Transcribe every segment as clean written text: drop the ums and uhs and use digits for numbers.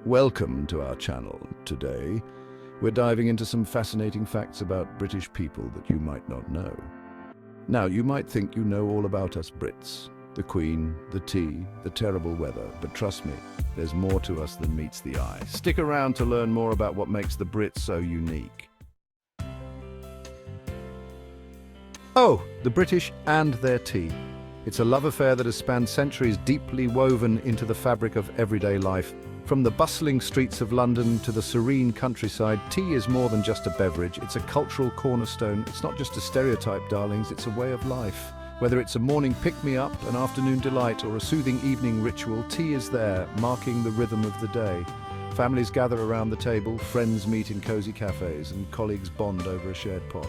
Welcome to our channel. Today, we're diving into some fascinating facts about British people that you might not know. Now, you might think you know all about us Brits, the Queen, the tea, the terrible weather, but trust me, there's more to us than meets the eye. Stick around to learn more about what makes the Brits so unique. Oh, the British and their tea. It's a love affair that has spanned centuries, deeply woven into the fabric of everyday life. From the bustling streets of London to the serene countryside, tea is more than just a beverage. It's a cultural cornerstone. It's not just a stereotype, darlings, it's a way of life. Whether it's a morning pick-me-up, an afternoon delight, or a soothing evening ritual, tea is there, marking the rhythm of the day. Families gather around the table, friends meet in cozy cafes, and colleagues bond over a shared pot.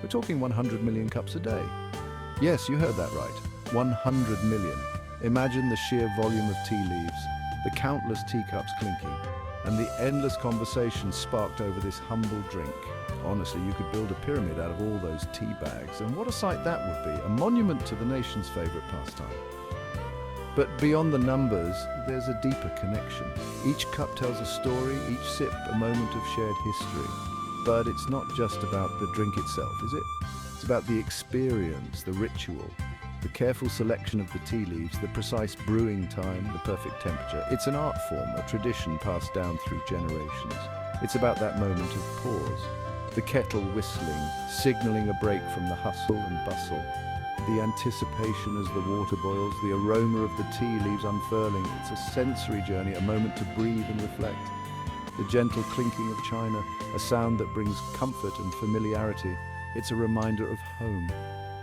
We're talking 100 million cups a day. Yes, you heard that right. 100 million. Imagine the sheer volume of tea leaves, the countless teacups clinking, and the endless conversations sparked over this humble drink. Honestly, you could build a pyramid out of all those tea bags, and what a sight that would be, a monument to the nation's favourite pastime. But beyond the numbers, there's a deeper connection. Each cup tells a story, each sip a moment of shared history. But it's not just about the drink itself, is it? It's about the experience, the ritual, the careful selection of the tea leaves, the precise brewing time, the perfect temperature. It's an art form, a tradition passed down through generations. It's about that moment of pause, the kettle whistling, signalling a break from the hustle and bustle, the anticipation as the water boils, the aroma of the tea leaves unfurling. It's a sensory journey, a moment to breathe and reflect. The gentle clinking of china, a sound that brings comfort and familiarity. It's a reminder of home,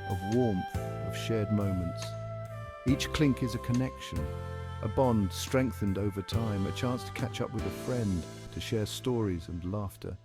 of warmth, of shared moments. Each clink is a connection, a bond strengthened over time, a chance to catch up with a friend, to share stories and laughter.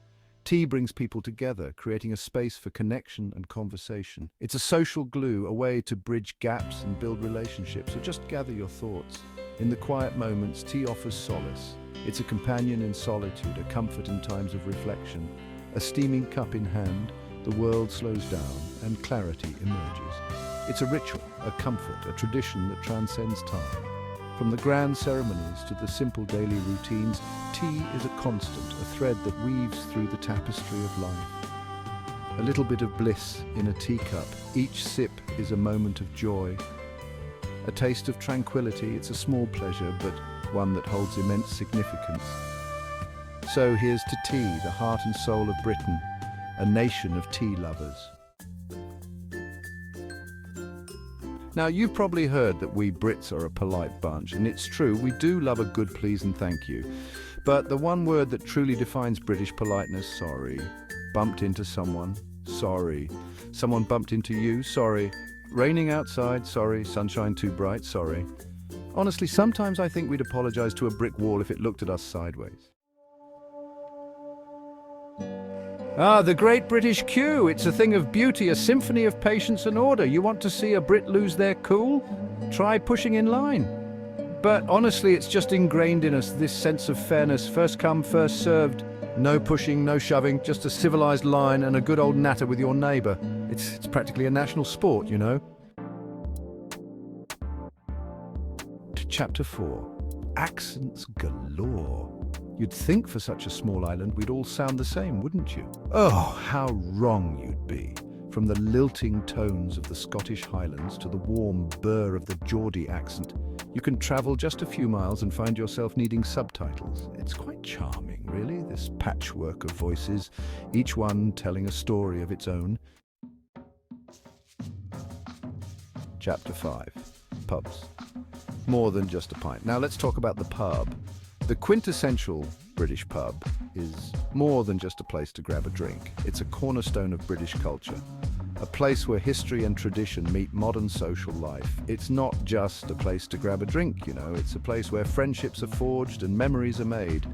Tea brings people together, creating a space for connection and conversation. It's a social glue, a way to bridge gaps and build relationships. So just gather your thoughts. In the quiet moments, tea offers solace. It's a companion in solitude, a comfort in times of reflection. A steaming cup in hand, the world slows down and clarity emerges. It's a ritual, a comfort, a tradition that transcends time. From the grand ceremonies to the simple daily routines, tea is a constant, a thread that weaves through the tapestry of life. A little bit of bliss in a teacup. Each sip is a moment of joy. A taste of tranquility. It's a small pleasure, but one that holds immense significance. So here's to tea, the heart and soul of Britain, a nation of tea lovers. Now, you've probably heard that we Brits are a polite bunch, and it's true, we do love a good please and thank you. But the one word that truly defines British politeness, sorry. Bumped into someone, sorry. Someone bumped into you, sorry. Raining outside, sorry. Sunshine too bright, sorry. Honestly, sometimes I think we'd apologise to a brick wall if it looked at us sideways. Ah, the Great British Queue. It's a thing of beauty, a symphony of patience and order. You want to see a Brit lose their cool? Try pushing in line. But honestly, it's just ingrained in us, this sense of fairness. First come, first served. No pushing, no shoving, just a civilised line and a good old natter with your neighbour. It's practically a national sport, you know. Chapter 4. Accents galore. You'd think for such a small island we'd all sound the same, wouldn't you? Oh, how wrong you'd be. From the lilting tones of the Scottish Highlands to the warm burr of the Geordie accent, you can travel just a few miles and find yourself needing subtitles. It's quite charming, really, this patchwork of voices, each one telling a story of its own. Chapter 5. Pubs. More than just a pint. Now let's talk about the pub. The quintessential British pub is more than just a place to grab a drink. It's a cornerstone of British culture, a place where history and tradition meet modern social life. It's not just a place to grab a drink, you know, it's a place where friendships are forged and memories are made.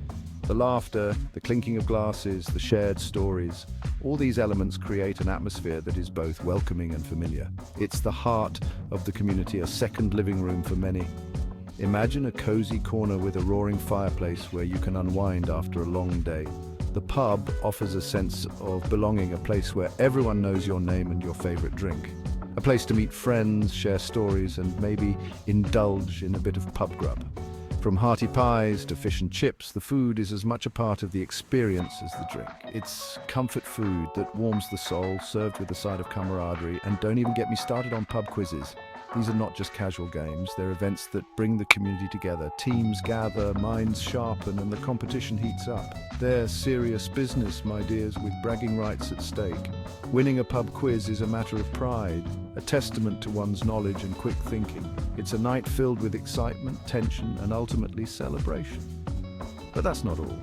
The laughter, the clinking of glasses, the shared stories, all these elements create an atmosphere that is both welcoming and familiar. It's the heart of the community, a second living room for many. Imagine a cozy corner with a roaring fireplace where you can unwind after a long day. The pub offers a sense of belonging, a place where everyone knows your name and your favorite drink. A place to meet friends, share stories, and maybe indulge in a bit of pub grub. From hearty pies to fish and chips, the food is as much a part of the experience as the drink. It's comfort food that warms the soul, served with a side of camaraderie, and don't even get me started on pub quizzes. These are not just casual games, they're events that bring the community together. Teams gather, minds sharpen, and the competition heats up. They're serious business, my dears, with bragging rights at stake. Winning a pub quiz is a matter of pride, a testament to one's knowledge and quick thinking. It's a night filled with excitement, tension, and ultimately celebration. But that's not all.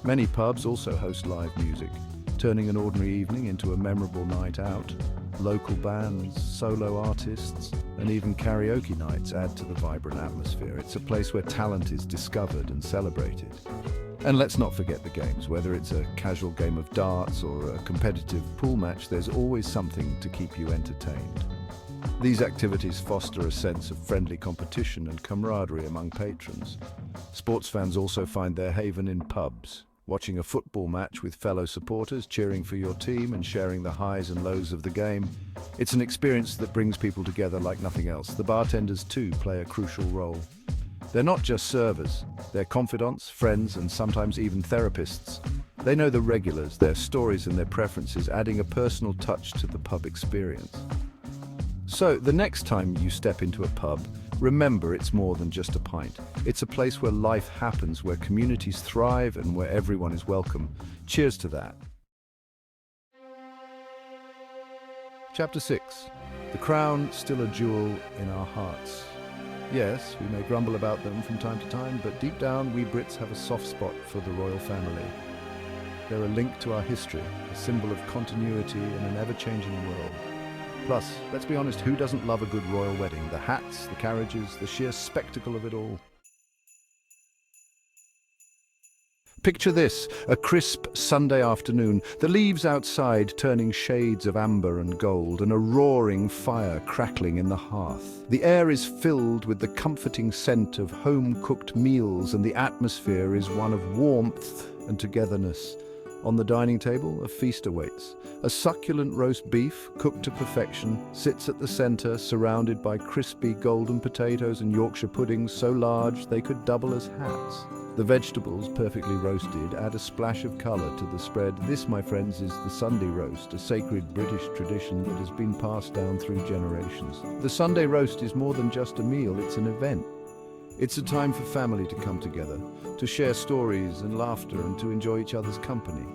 Many pubs also host live music, turning an ordinary evening into a memorable night out. Local bands, solo artists, and even karaoke nights add to the vibrant atmosphere. It's a place where talent is discovered and celebrated. And let's not forget the games. Whether it's a casual game of darts or a competitive pool match, there's always something to keep you entertained. These activities foster a sense of friendly competition and camaraderie among patrons. Sports fans also find their haven in pubs. Watching a football match with fellow supporters, cheering for your team and sharing the highs and lows of the game. It's an experience that brings people together like nothing else. The bartenders too play a crucial role. They're not just servers, they're confidants, friends, and sometimes even therapists. They know the regulars, their stories and their preferences, adding a personal touch to the pub experience. So, the next time you step into a pub, remember it's more than just a pint. It's a place where life happens, where communities thrive, and where everyone is welcome. Cheers to that. Chapter 6. The crown still a jewel in our hearts. Yes, we may grumble about them from time to time, but deep down we Brits have a soft spot for the royal family. They're a link to our history, a symbol of continuity in an ever-changing world. Plus, let's be honest, who doesn't love a good royal wedding? The hats, the carriages, the sheer spectacle of it all. Picture this, a crisp Sunday afternoon, the leaves outside turning shades of amber and gold, and a roaring fire crackling in the hearth. The air is filled with the comforting scent of home-cooked meals, and the atmosphere is one of warmth and togetherness. On the dining table, a feast awaits. A succulent roast beef, cooked to perfection, sits at the center, surrounded by crispy golden potatoes and Yorkshire puddings so large they could double as hats. The vegetables, perfectly roasted, add a splash of color to the spread. This, my friends, is the Sunday roast, a sacred British tradition that has been passed down through generations. The Sunday roast is more than just a meal, it's an event. It's a time for family to come together, to share stories and laughter, and to enjoy each other's company.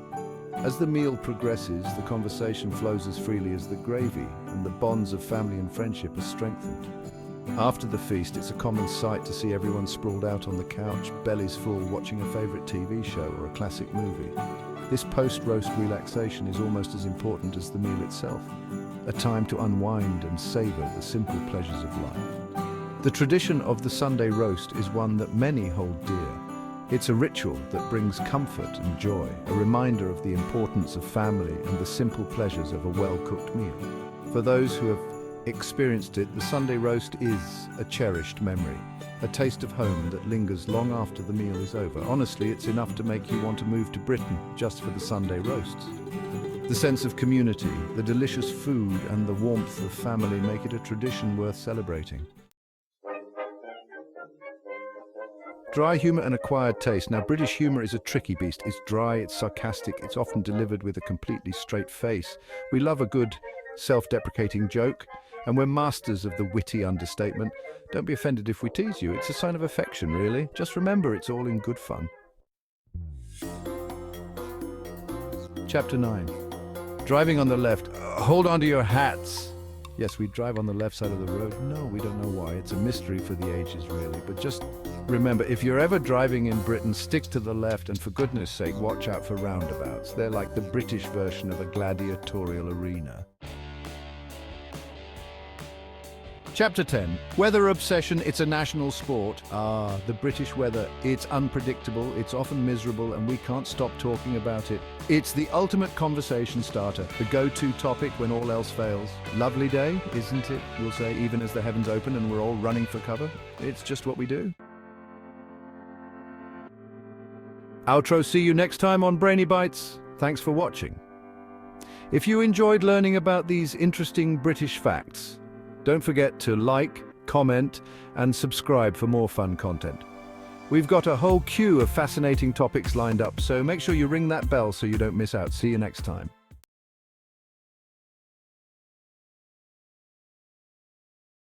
As the meal progresses, the conversation flows as freely as the gravy, and the bonds of family and friendship are strengthened. After the feast, it's a common sight to see everyone sprawled out on the couch, bellies full, watching a favorite TV show or a classic movie. This post-roast relaxation is almost as important as the meal itself, a time to unwind and savor the simple pleasures of life. The tradition of the Sunday roast is one that many hold dear. It's a ritual that brings comfort and joy, a reminder of the importance of family and the simple pleasures of a well-cooked meal. For those who have experienced it, the Sunday roast is a cherished memory, a taste of home that lingers long after the meal is over. Honestly, it's enough to make you want to move to Britain just for the Sunday roasts. The sense of community, the delicious food, and the warmth of family make it a tradition worth celebrating. Dry humour and acquired taste. Now, British humour is a tricky beast. It's dry, it's sarcastic, it's often delivered with a completely straight face. We love a good, self-deprecating joke, and we're masters of the witty understatement. Don't be offended if we tease you. It's a sign of affection, really. Just remember, it's all in good fun. Chapter 9. Driving on the left. Hold on to your hats. Yes, we drive on the left side of the road. No, we don't know why. It's a mystery for the ages, really. But just remember, if you're ever driving in Britain, stick to the left, and for goodness sake, watch out for roundabouts. They're like the British version of a gladiatorial arena. Chapter 10. Weather obsession, it's a national sport. The British weather. It's unpredictable, it's often miserable, and we can't stop talking about it. It's the ultimate conversation starter, the go-to topic when all else fails. Lovely day, isn't it? We'll say, even as the heavens open and we're all running for cover. It's just what we do. Outro, see you next time on Brainy Bytes. Thanks for watching. If you enjoyed learning about these interesting British facts, don't forget to like, comment, and subscribe for more fun content. We've got a whole queue of fascinating topics lined up, so make sure you ring that bell so you don't miss out. See you next time.